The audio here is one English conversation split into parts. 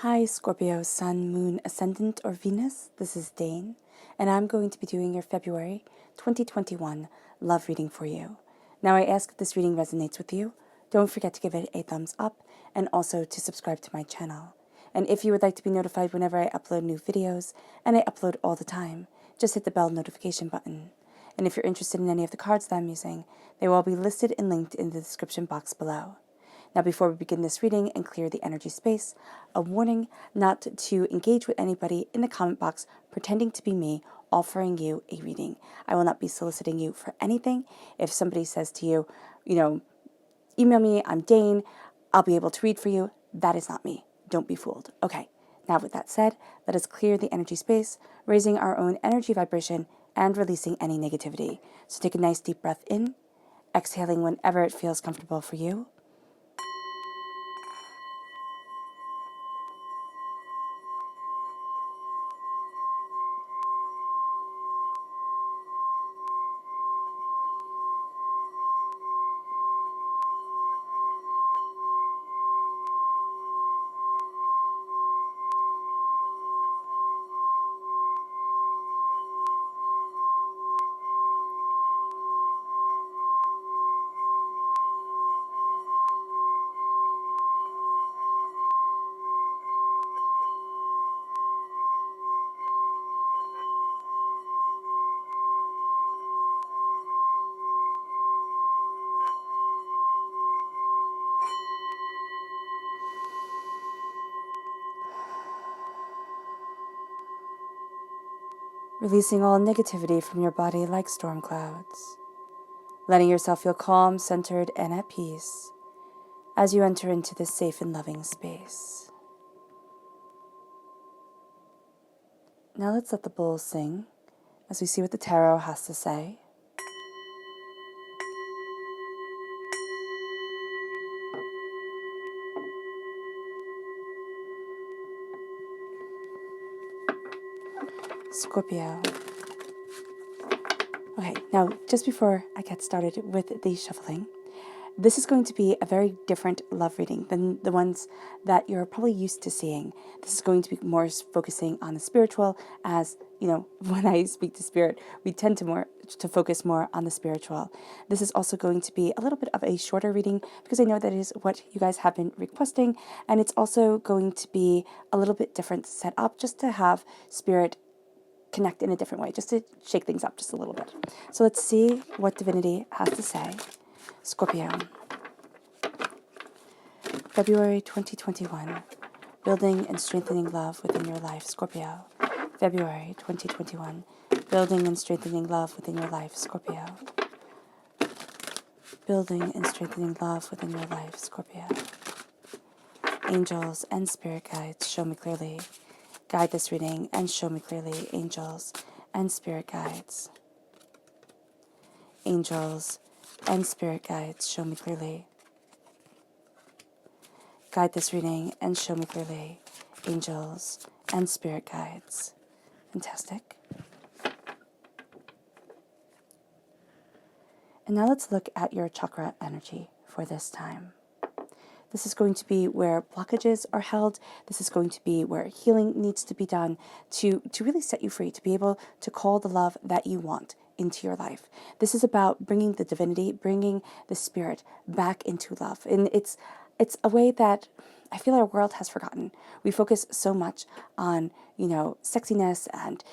Hi Scorpio, Sun, Moon, Ascendant, or Venus. This is Dane, and I'm going to be doing your February 2021 love reading for you. Now I ask if this reading resonates with you. Don't forget to give it a thumbs up and also to subscribe to my channel. And if you would like to be notified whenever I upload new videos, and I upload all the time, just hit the bell notification button. And if you're interested in any of the cards that I'm using, they will all be listed and linked in the description box below. Now, before we begin this reading and clear the energy space, a warning not to engage with anybody in the comment box pretending to be me offering you a reading. I will not be soliciting you for anything. If somebody says to you, email me, I'm Dane, I'll be able to read for you. That is not me. Don't be fooled. Okay, now with that said, let us clear the energy space, raising our own energy vibration and releasing any negativity. So take a nice deep breath in, exhaling whenever it feels comfortable for you. Releasing all negativity from your body like storm clouds. Letting yourself feel calm, centered, and at peace as you enter into this safe and loving space. Now let's let the bowls sing as we see what the tarot has to say. Scorpio. Okay, now just before I get started with the shuffling, this is going to be a very different love reading than the ones that you're probably used to seeing. This is going to be more focusing on the spiritual, as when I speak to spirit, we tend to focus more on the spiritual. This is also going to be a little bit of a shorter reading because I know that is what you guys have been requesting, and it's also going to be a little bit different set up just to have spirit connect in a different way, just to shake things up just a little bit. So let's see what divinity has to say. Scorpio. February 2021. Building and strengthening love within your life, Scorpio. February 2021. Building and strengthening love within your life, Scorpio. Building and strengthening love within your life, Scorpio. Angels and spirit guides, show me clearly. Guide this reading and show me clearly, angels and spirit guides. Angels and spirit guides, show me clearly. Guide this reading and show me clearly, angels and spirit guides. Fantastic. And now let's look at your chakra energy for this time. This is going to be where blockages are held. This is going to be where healing needs to be done to really set you free, to be able to call the love that you want into your life. This is about bringing the divinity, bringing the spirit back into love. And it's a way that I feel our world has forgotten. We focus so much on, sexiness and,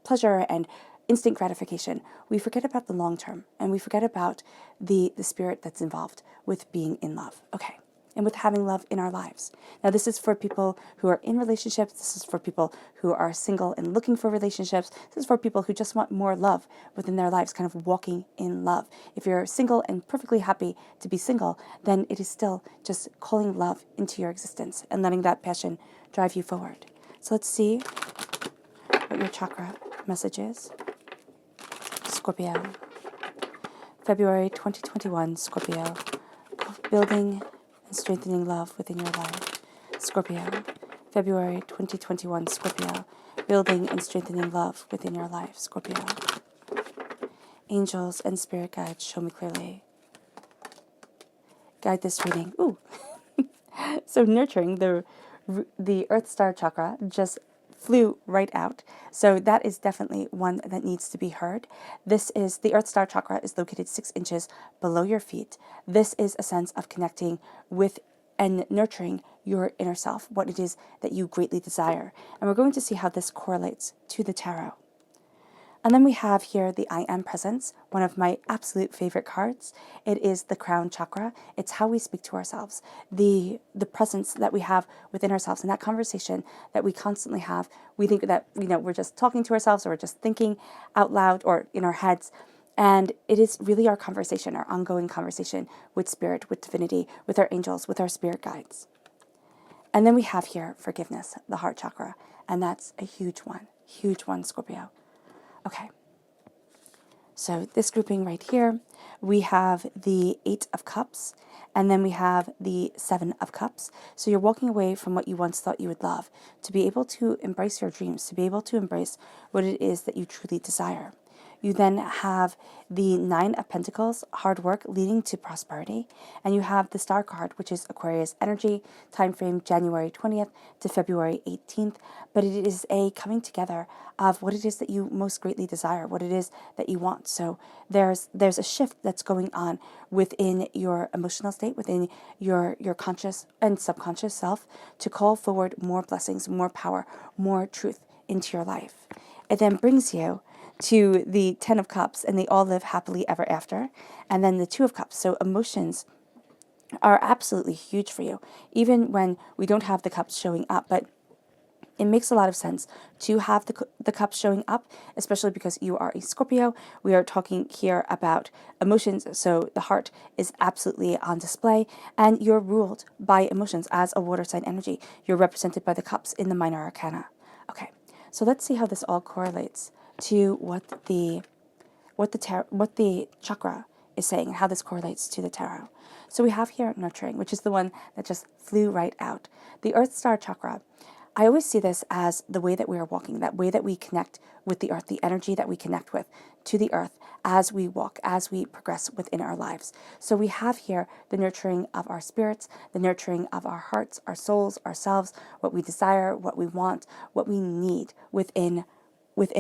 pleasure and instant gratification. We forget about the long term, and we forget about the spirit that's involved with being in love. Okay. And with having love in our lives. Now, this is for people who are in relationships. This is for people who are single and looking for relationships. This is for people who just want more love within their lives, kind of walking in love. If you're single and perfectly happy to be single, then it is still just calling love into your existence and letting that passion drive you forward. So let's see what your chakra message is. Scorpio. February 2021, Scorpio. Building and strengthening love within your life. Scorpio. February 2021, Scorpio. Building and strengthening love within your life. Scorpio. Angels and spirit guides, show me clearly. Guide this reading. So nurturing, the Earth Star chakra just flew right out. So that is definitely one that needs to be heard. This is the Earth Star chakra is located 6 inches below your feet. This is a sense of connecting with and nurturing your inner self, what it is that you greatly desire. And we're going to see how this correlates to the tarot. And then we have here the I Am Presence, one of my absolute favorite cards. It is the crown chakra. It's how we speak to ourselves, the presence that we have within ourselves, and that conversation that we constantly have. We think that, we're just talking to ourselves, or we're just thinking out loud or in our heads. And it is really our conversation, our ongoing conversation with spirit, with divinity, with our angels, with our spirit guides. And then we have here forgiveness, the heart chakra. And that's a huge one, Scorpio. Okay, so this grouping right here, we have the 8 of Cups, and then we have the 7 of Cups. So you're walking away from what you once thought you would love, to be able to embrace your dreams, to be able to embrace what it is that you truly desire. You then have the 9 of Pentacles, hard work leading to prosperity. And you have the Star card, which is Aquarius energy, time frame January 20th to February 18th. But it is a coming together of what it is that you most greatly desire, what it is that you want. So there's a shift that's going on within your emotional state, within your conscious and subconscious self, to call forward more blessings, more power, more truth into your life. It then brings you to the 10 of Cups, and they all live happily ever after. And then the 2 of Cups. So emotions are absolutely huge for you, even when we don't have the cups showing up. But it makes a lot of sense to have the cups showing up, especially because you are a Scorpio. We are talking here about emotions, so the heart is absolutely on display, and you're ruled by emotions as a water sign energy. You're represented by the cups in the minor arcana. Okay, so let's see how this all correlates to what the chakra is saying, and how this correlates to the tarot. So we have here nurturing, which is the one that just flew right out. The Earth Star chakra, I always see this as the way that we are walking, that way that we connect with the earth, the energy that we connect with to the earth as we walk, as we progress within our lives. So we have here the nurturing of our spirits, the nurturing of our hearts, our souls, ourselves, what we desire, what we want, what we need within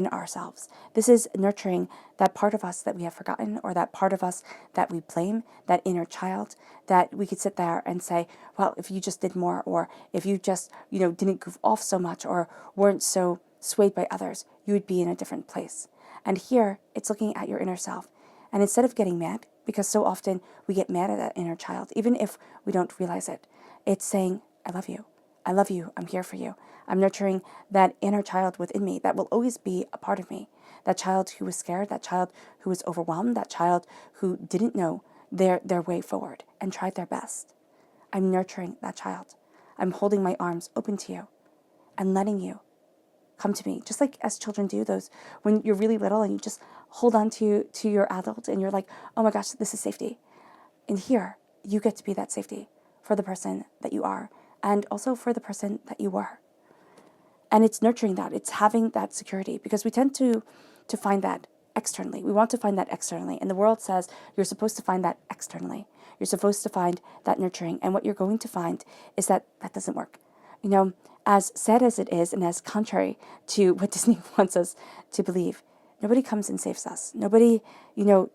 ourselves. This is nurturing that part of us that we have forgotten, or that part of us that we blame, that inner child, that we could sit there and say, well, if you just did more, or if you just, didn't goof off so much, or weren't so swayed by others, you would be in a different place. And here, it's looking at your inner self. And instead of getting mad, because so often we get mad at that inner child, even if we don't realize it, it's saying, I love you. I love you. I'm here for you. I'm nurturing that inner child within me that will always be a part of me. That child who was scared, that child who was overwhelmed, that child who didn't know their way forward and tried their best. I'm nurturing that child. I'm holding my arms open to you and letting you come to me, just like as children do, those when you're really little and you just hold on to your adult and you're like, oh my gosh, this is safety. And here, you get to be that safety for the person that you are, and also for the person that you were. And it's nurturing that. It's having that security, because we tend to find that externally. We want to find that externally. And the world says you're supposed to find that externally. You're supposed to find that nurturing. And what you're going to find is that that doesn't work. As sad as it is, and as contrary to what Disney wants us to believe, nobody comes and saves us. Nobody,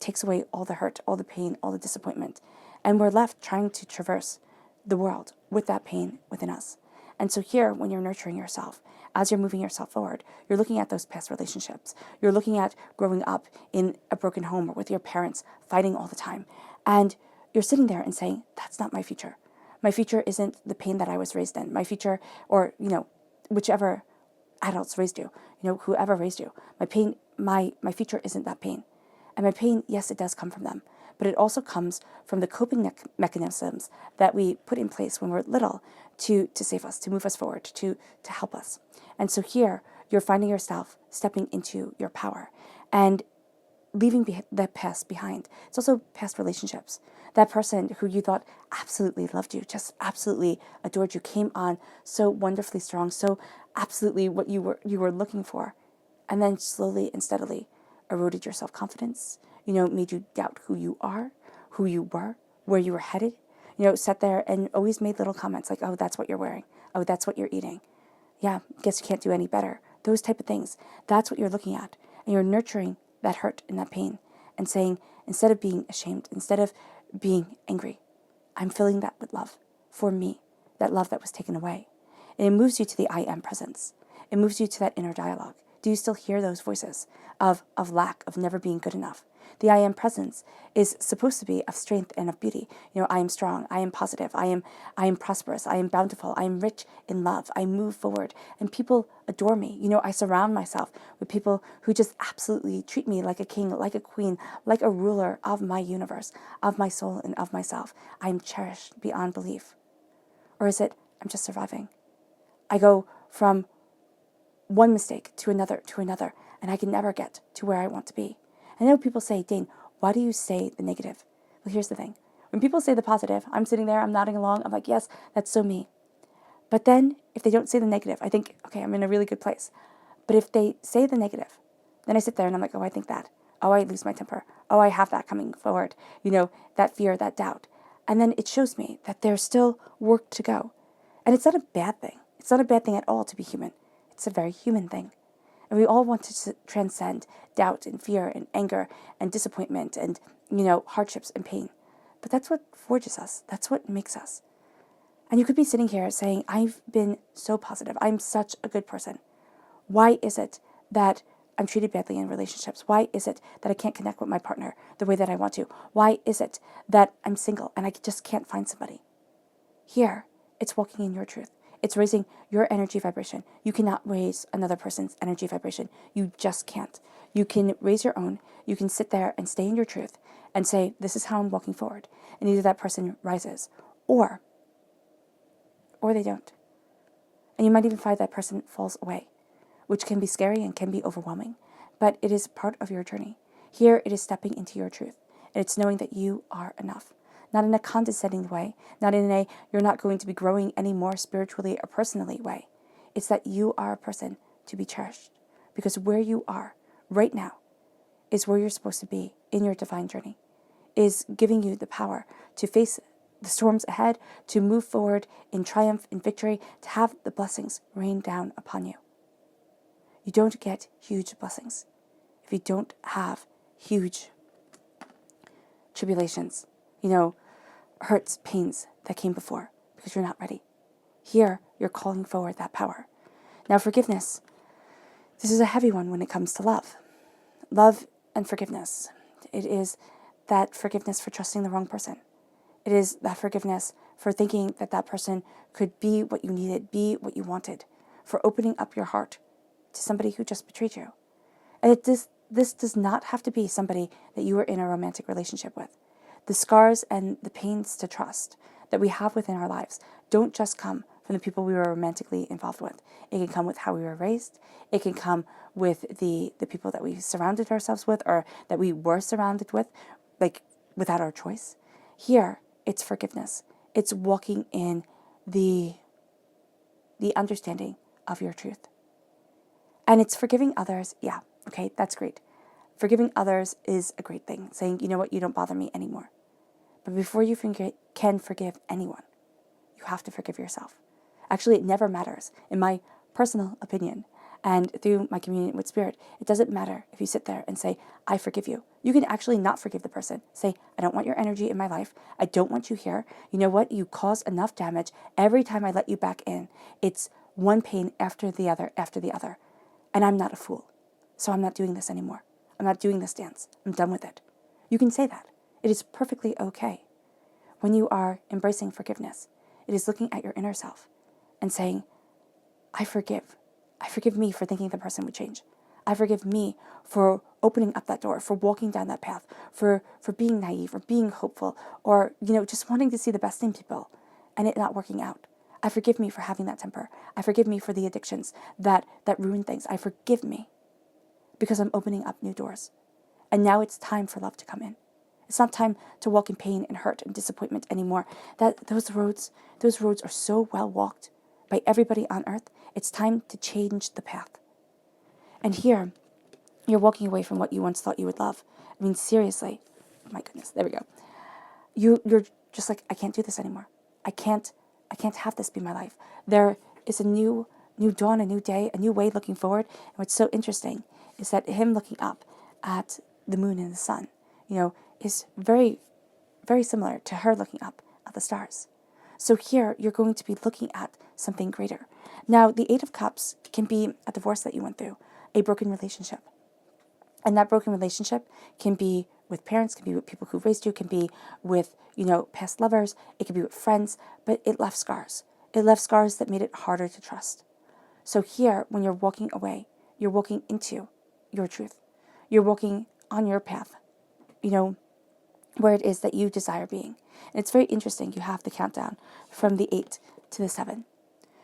takes away all the hurt, all the pain, all the disappointment. And we're left trying to traverse the world with that pain within us. And so here, when you're nurturing yourself, as you're moving yourself forward, you're looking at those past relationships. You're looking at growing up in a broken home, or with your parents fighting all the time. And you're sitting there and saying, that's not my future. My future isn't the pain that I was raised in. My future, or, whichever adults raised you, whoever raised you. My pain, my future isn't that pain. And my pain, yes, it does come from them. But it also comes from the coping mechanisms that we put in place when we're little to save us, to move us forward, to help us. And so here, you're finding yourself stepping into your power and leaving the past behind. It's also past relationships. That person who you thought absolutely loved you, just absolutely adored you, came on so wonderfully strong, so absolutely what you were looking for, and then slowly and steadily eroded your self-confidence, made you doubt who you are, who you were, where you were headed. sat there and always made little comments like, oh, that's what you're wearing. Oh, that's what you're eating. Yeah, guess you can't do any better. Those type of things. That's what you're looking at. And you're nurturing that hurt and that pain and saying, instead of being ashamed, instead of being angry, I'm filling that with love for me, that love that was taken away. And it moves you to the I am presence. It moves you to that inner dialogue. Do you still hear those voices of lack, of never being good enough? The I am presence is supposed to be of strength and of beauty. I am strong, I am positive, I am prosperous, I am bountiful, I am rich in love, I move forward, and people adore me. I surround myself with people who just absolutely treat me like a king, like a queen, like a ruler of my universe, of my soul and of myself. I am cherished beyond belief. Or is it, I'm just surviving? I go from one mistake to another, and I can never get to where I want to be. I know people say, Dane, why do you say the negative? Well, here's the thing. When people say the positive, I'm sitting there, I'm nodding along, I'm like, yes, that's so me. But then if they don't say the negative, I think, okay, I'm in a really good place. But if they say the negative, then I sit there and I'm like, oh, I think that. Oh, I lose my temper. Oh, I have that coming forward. That fear, that doubt. And then it shows me that there's still work to go. And it's not a bad thing. It's not a bad thing at all to be human. It's a very human thing. And we all want to transcend doubt and fear and anger and disappointment and, hardships and pain. But that's what forges us. That's what makes us. And you could be sitting here saying, I've been so positive. I'm such a good person. Why is it that I'm treated badly in relationships? Why is it that I can't connect with my partner the way that I want to? Why is it that I'm single and I just can't find somebody? Here, it's walking in your truth. It's raising your energy vibration. You cannot raise another person's energy vibration. You just can't. You can raise your own. You can sit there and stay in your truth and say, this is how I'm walking forward. And either that person rises or they don't. And you might even find that person falls away, which can be scary and can be overwhelming. But it is part of your journey. Here it is stepping into your truth. And it's knowing that you are enough. Not in a condescending way, not in a you're not going to be growing any more spiritually or personally way. It's that you are a person to be cherished. Because where you are right now is where you're supposed to be in your divine journey, is giving you the power to face the storms ahead, to move forward in triumph, in victory, to have the blessings rain down upon you. You don't get huge blessings if you don't have huge tribulations, hurts, pains that came before, because you're not ready. Here, you're calling forward that power. Now, forgiveness. This is a heavy one when it comes to love. Love and forgiveness. It is that forgiveness for trusting the wrong person. It is that forgiveness for thinking that that person could be what you needed, be what you wanted, for opening up your heart to somebody who just betrayed you. And this does not have to be somebody that you were in a romantic relationship with. The scars and the pains to trust that we have within our lives don't just come from the people we were romantically involved with. It can come with how we were raised. It can come with the people that we surrounded ourselves with or that we were surrounded with, like without our choice. Here, it's forgiveness. It's walking in the understanding of your truth. And it's forgiving others. Yeah, okay, that's great. Forgiving others is a great thing. Saying, you know what, you don't bother me anymore. But before you can forgive anyone, you have to forgive yourself. Actually, it never matters. In my personal opinion, and through my communion with Spirit, it doesn't matter if you sit there and say, I forgive you. You can actually not forgive the person. Say, I don't want your energy in my life. I don't want you here. You know what? You cause enough damage. Every time I let you back in, it's one pain after the other, And I'm not a fool. So I'm not doing this anymore. I'm not doing this dance. I'm done with it. You can say that. It is perfectly okay. When you are embracing forgiveness, it is looking at your inner self and saying, I forgive. I forgive me for thinking the person would change. I forgive me for opening up that door, for walking down that path, for being naive or being hopeful or, just wanting to see the best in people and it not working out. I forgive me for having that temper. I forgive me for the addictions that ruin things. I forgive me because I'm opening up new doors. And now it's time for love to come in. It's not time to walk in pain and hurt and disappointment anymore. Those roads are so well walked by everybody on earth. It's time to change the path. And here, you're walking away from what you once thought you would love. I mean, seriously. My goodness, there we go. You're just like, I can't do this anymore. I can't have this be my life. There is a new dawn, a new day, a new way looking forward. And what's so interesting is that him looking up at the moon and the sun, is very, very similar to her looking up at the stars. So here you're going to be looking at something greater. Now, the Eight of Cups can be a divorce that you went through, a broken relationship. And that broken relationship can be with parents, can be with people who raised you, can be with, past lovers, it can be with friends, but it left scars. It left scars that made it harder to trust. So here, when you're walking away, you're walking into your truth. You're walking on your path, where it is that you desire being. And it's very interesting. You have the countdown from the 8 to the 7.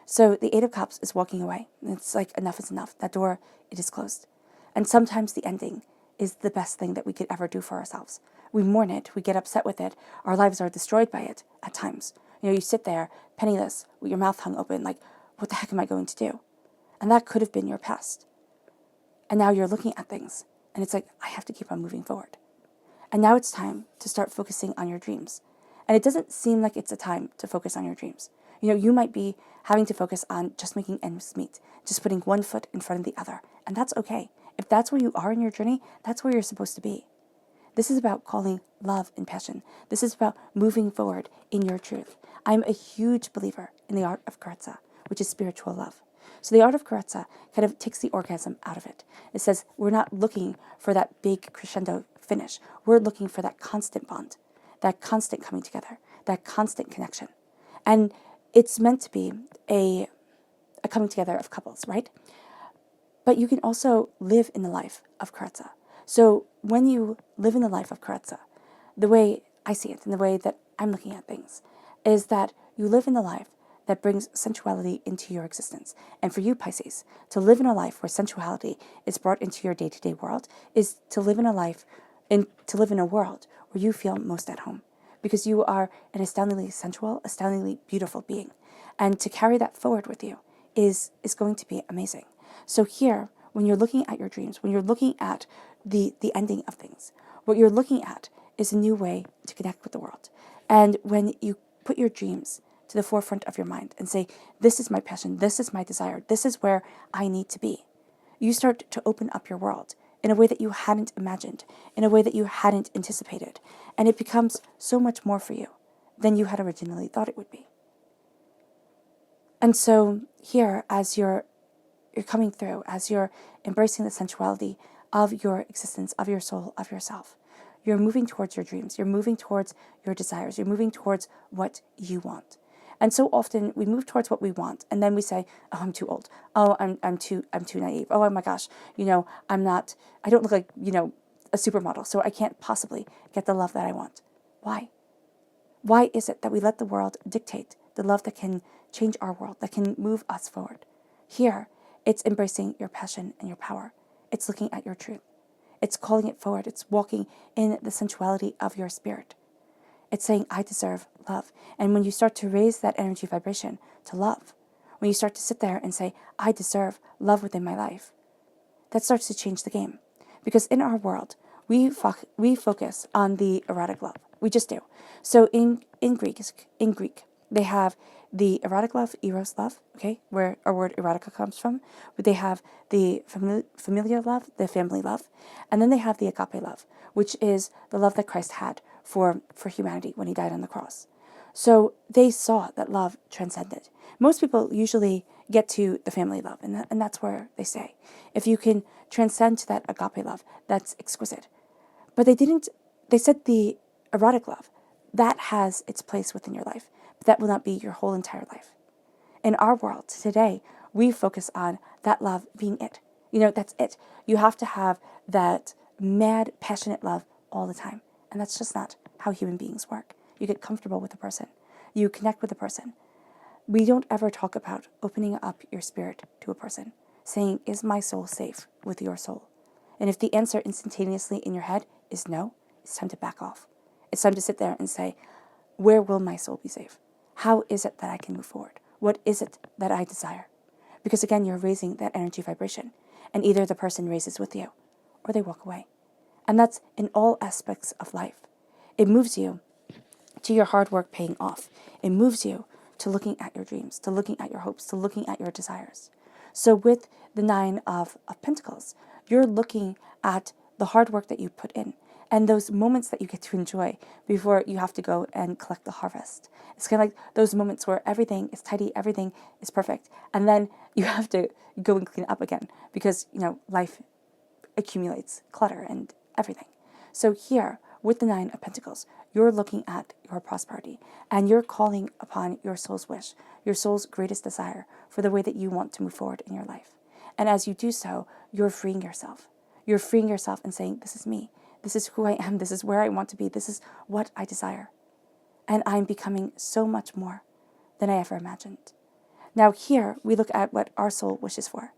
So the 8 of Cups is walking away. It's like, enough is enough. That door, it is closed. And sometimes the ending is the best thing that we could ever do for ourselves. We mourn it. We get upset with it. Our lives are destroyed by it at times. You sit there penniless with your mouth hung open like, what the heck am I going to do? And that could have been your past. And now you're looking at things and it's like, I have to keep on moving forward. And now it's time to start focusing on your dreams. And it doesn't seem like it's a time to focus on your dreams. You might be having to focus on just making ends meet, just putting one foot in front of the other. And that's okay. If that's where you are in your journey, that's where you're supposed to be. This is about calling love and passion. This is about moving forward in your truth. I'm a huge believer in the art of Karezza, which is spiritual love. So the art of Karezza kind of takes the orgasm out of it. It says we're not looking for that big crescendo finish. We're looking for that constant bond, that constant coming together, that constant connection. And it's meant to be a coming together of couples, right? But you can also live in the life of Karezza. So when you live in the life of Karezza, the way I see it and the way that I'm looking at things is that you live in the life that brings sensuality into your existence. And for you, Pisces, to live in a life where sensuality is brought into your day-to-day world is to live in a life and to live in a world where you feel most at home, because you are an astoundingly sensual, astoundingly beautiful being. And to carry that forward with you is going to be amazing. So here, when you're looking at your dreams, when you're looking at the ending of things, what you're looking at is a new way to connect with the world. And when you put your dreams to the forefront of your mind and say, this is my passion, this is my desire, this is where I need to be, you start to open up your world in a way that you hadn't imagined, in a way that you hadn't anticipated. And it becomes so much more for you than you had originally thought it would be. And so here, as you're coming through, as you're embracing the sensuality of your existence, of your soul, of yourself, you're moving towards your dreams, you're moving towards your desires, you're moving towards what you want. And so often we move towards what we want, and then we say, oh, I'm too old. Oh, I'm too naive. Oh my gosh, I don't look like, a supermodel, so I can't possibly get the love that I want. Why? Why is it that we let the world dictate the love that can change our world, that can move us forward? Here, it's embracing your passion and your power. It's looking at your truth. It's calling it forward. It's walking in the sensuality of your spirit. It's saying, I deserve love. And when you start to raise that energy vibration to love, when you start to sit there and say, I deserve love within my life, that starts to change the game. Because in our world, we focus on the erotic love. We just do. So in Greek, they have the erotic love, eros love, okay, where our word erotica comes from. But they have the familiar love, the family love. And then they have the agape love, which is the love that Christ had for humanity when he died on the cross. So they saw that love transcended. Most people usually get to the family love, and that's where they stay. If you can transcend to that agape love, that's exquisite. But they said the erotic love, that has its place within your life, but that will not be your whole entire life. In our world today, we focus on that love being it. That's it. You have to have that mad, passionate love all the time. And that's just not how human beings work. You get comfortable with a person. You connect with a person. We don't ever talk about opening up your spirit to a person, saying, is my soul safe with your soul? And if the answer instantaneously in your head is no, it's time to back off. It's time to sit there and say, where will my soul be safe? How is it that I can move forward? What is it that I desire? Because again, you're raising that energy vibration, and either the person raises with you or they walk away. And that's in all aspects of life. It moves you to your hard work paying off. It moves you to looking at your dreams, to looking at your hopes, to looking at your desires. So with the Nine of Pentacles, you're looking at the hard work that you put in and those moments that you get to enjoy before you have to go and collect the harvest. It's kind of like those moments where everything is tidy, everything is perfect, and then you have to go and clean up again because, life accumulates clutter and everything. So here, with the Nine of Pentacles, you're looking at your prosperity and you're calling upon your soul's wish, your soul's greatest desire for the way that you want to move forward in your life. And as you do so, you're freeing yourself. You're freeing yourself and saying, this is me. This is who I am. This is where I want to be. This is what I desire. And I'm becoming so much more than I ever imagined. Now here, we look at what our soul wishes for.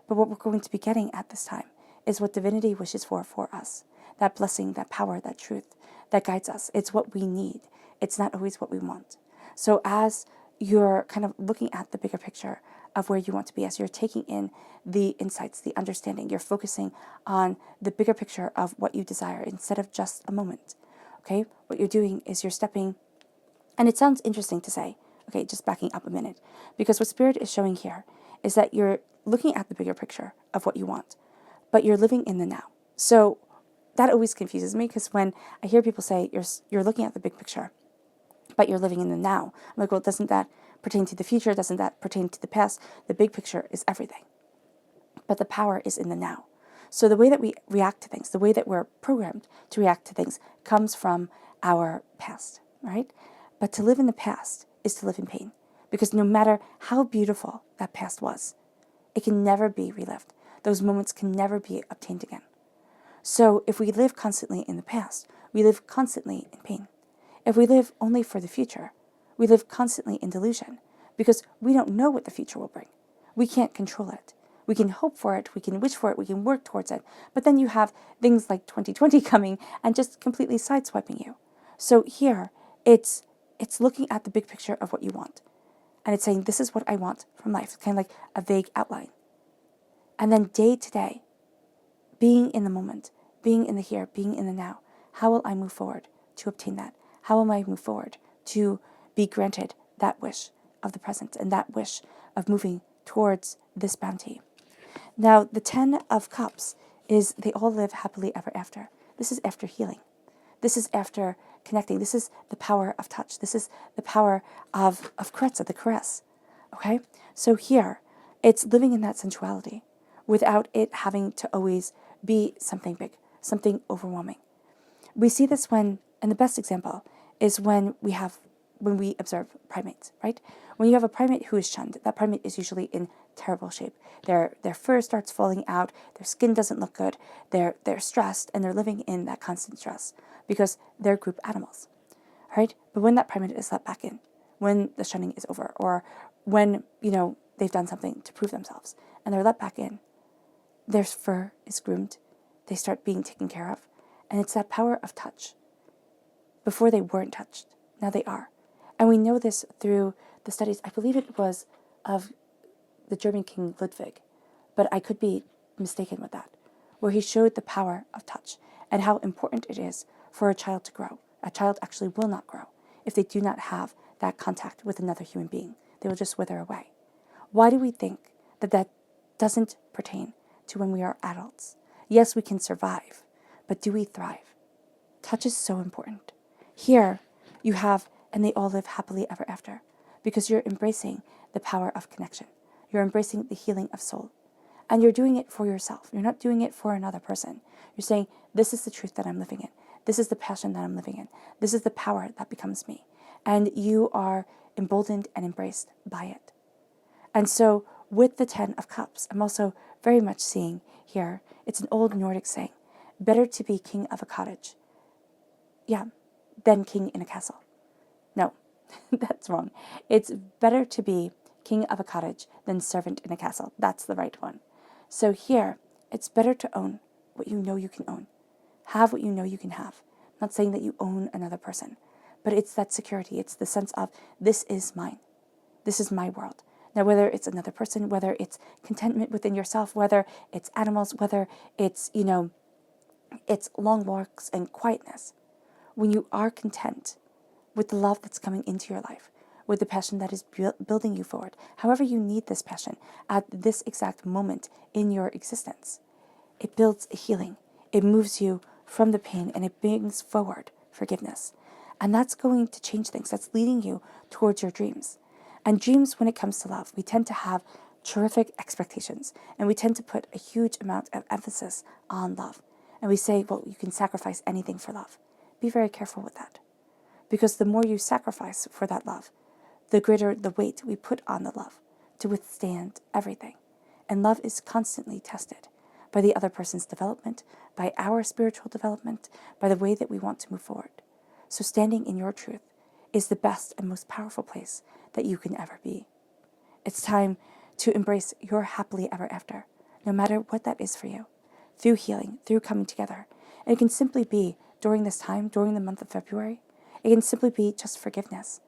But what we're going to be getting at this time is what divinity wishes for us. That blessing, that power, that truth that guides us. It's what we need. It's not always what we want. So as you're kind of looking at the bigger picture of where you want to be, as you're taking in the insights, the understanding, you're focusing on the bigger picture of what you desire instead of just a moment. Okay? What you're doing is you're stepping, and it sounds interesting to say, okay, just backing up a minute, because what Spirit is showing here is that you're looking at the bigger picture of what you want, but you're living in the now. So that always confuses me, because when I hear people say you're looking at the big picture, but you're living in the now, I'm like, well, doesn't that pertain to the future? Doesn't that pertain to the past? The big picture is everything. But the power is in the now. So the way that we react to things, the way that we're programmed to react to things comes from our past, right? But to live in the past is to live in pain, because no matter how beautiful that past was, it can never be relived. Those moments can never be obtained again. So if we live constantly in the past, we live constantly in pain. If we live only for the future, we live constantly in delusion, because we don't know what the future will bring. We can't control it. We can hope for it, we can wish for it, we can work towards it. But then you have things like 2020 coming and just completely sideswiping you. So here, it's looking at the big picture of what you want. And it's saying, this is what I want from life. It's kind of like a vague outline. And then day to day, being in the moment, being in the here, being in the now. How will I move forward to obtain that? How will I move forward to be granted that wish of the present and that wish of moving towards this bounty? Now, the 10 of Cups is they all live happily ever after. This is after healing. This is after connecting. This is the power of touch. This is the power of Kretza, the caress. Okay? So here, it's living in that sensuality without it having to always be something big, something overwhelming. We see this when, and the best example is when we observe primates, right? When you have a primate who is shunned, that primate is usually in terrible shape. Their fur starts falling out, their skin doesn't look good, they're stressed, and they're living in that constant stress because they're group animals, right? But when that primate is let back in, when the shunning is over, or when, they've done something to prove themselves, and they're let back in, their fur is groomed, they start being taken care of, and it's that power of touch. Before they weren't touched, now they are. And we know this through the studies, I believe it was of the German King Ludwig, but I could be mistaken with that, where he showed the power of touch and how important it is for a child to grow. A child actually will not grow if they do not have that contact with another human being. They will just wither away. Why do we think that doesn't pertain to when we are adults? Yes, we can survive, but do we thrive? Touch is so important. Here you have, and they all live happily ever after, because you're embracing the power of connection. You're embracing the healing of soul. And you're doing it for yourself. You're not doing it for another person. You're saying, this is the truth that I'm living in. This is the passion that I'm living in. This is the power that becomes me. And you are emboldened and embraced by it. And so with the 10 of Cups, I'm also very much seeing here, it's an old Nordic saying, better to be king of a cottage, than king in a castle. No, that's wrong. It's better to be king of a cottage than servant in a castle. That's the right one. So here, it's better to own what you know you can own. Have what you know you can have. I'm not saying that you own another person, but it's that security. It's the sense of, this is mine. This is my world. Now, whether it's another person, whether it's contentment within yourself, whether it's animals, whether it's, it's long walks and quietness. When you are content with the love that's coming into your life, with the passion that is building you forward, however you need this passion at this exact moment in your existence. It builds a healing. It moves you from the pain and it brings forward forgiveness. And that's going to change things. That's leading you towards your dreams. And dreams, when it comes to love, we tend to have terrific expectations and we tend to put a huge amount of emphasis on love. And we say, well, you can sacrifice anything for love. Be very careful with that. Because the more you sacrifice for that love, the greater the weight we put on the love to withstand everything. And love is constantly tested by the other person's development, by our spiritual development, by the way that we want to move forward. So standing in your truth is the best and most powerful place that you can ever be. It's time to embrace your happily ever after, no matter what that is for you, through healing, through coming together. And it can simply be during this time, during the month of February, it can simply be just forgiveness,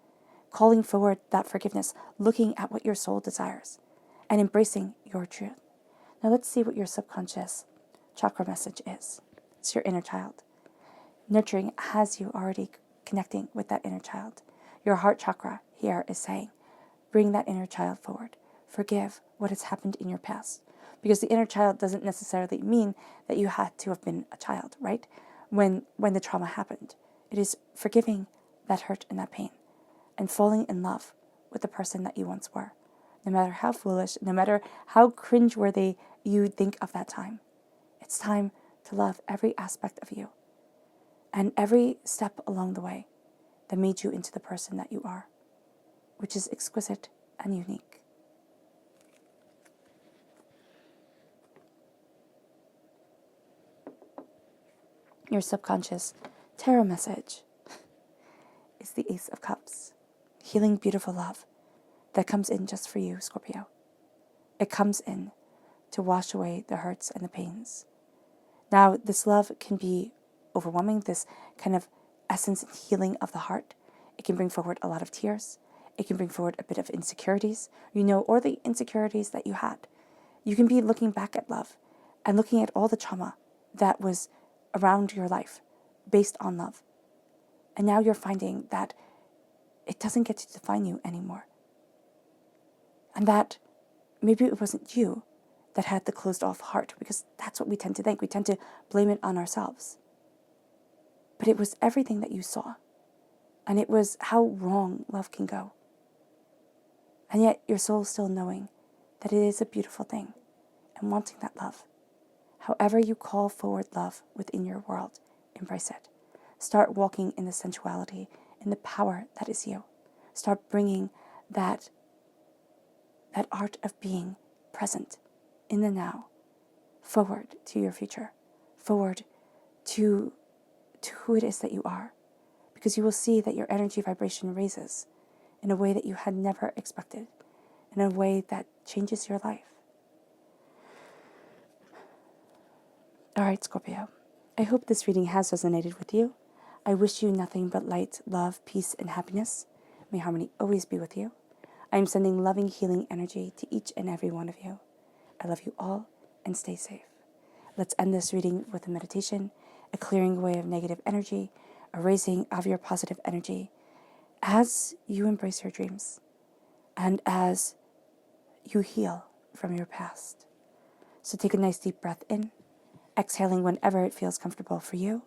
calling forward that forgiveness, looking at what your soul desires, and embracing your truth. Now let's see what your subconscious chakra message is. It's your inner child. Nurturing has you already connecting with that inner child. Your heart chakra here is saying, bring that inner child forward. Forgive what has happened in your past. Because the inner child doesn't necessarily mean that you had to have been a child, right? When the trauma happened. It is forgiving that hurt and that pain and falling in love with the person that you once were. No matter how foolish, no matter how cringeworthy you think of that time. It's time to love every aspect of you and every step along the way that made you into the person that you are, which is exquisite and unique. Your subconscious tarot message is the Ace of Cups. Healing, beautiful love that comes in just for you, Scorpio. It comes in to wash away the hurts and the pains. Now, this love can be overwhelming, this kind of essence and healing of the heart. It can bring forward a lot of tears. It can bring forward a bit of insecurities, or the insecurities that you had. You can be looking back at love and looking at all the trauma that was around your life based on love. And now you're finding that it doesn't get to define you anymore. And that maybe it wasn't you that had the closed off heart, because that's what we tend to think. We tend to blame it on ourselves. But it was everything that you saw. And it was how wrong love can go. And yet your soul still knowing that it is a beautiful thing and wanting that love. However you call forward love within your world, embrace it. Start walking in the sensuality, in the power that is you. Start bringing that art of being present in the now, forward to your future, forward to who it is that you are. Because you will see that your energy vibration raises in a way that you had never expected, in a way that changes your life. All right, Scorpio, I hope this reading has resonated with you. I wish you nothing but light, love, peace, and happiness. May harmony always be with you. I am sending loving, healing energy to each and every one of you. I love you all, and stay safe. Let's end this reading with a meditation, a clearing away of negative energy, a raising of your positive energy as you embrace your dreams and as you heal from your past. So take a nice deep breath in, exhaling whenever it feels comfortable for you.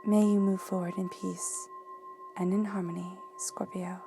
May you move forward in peace and in harmony, Scorpio.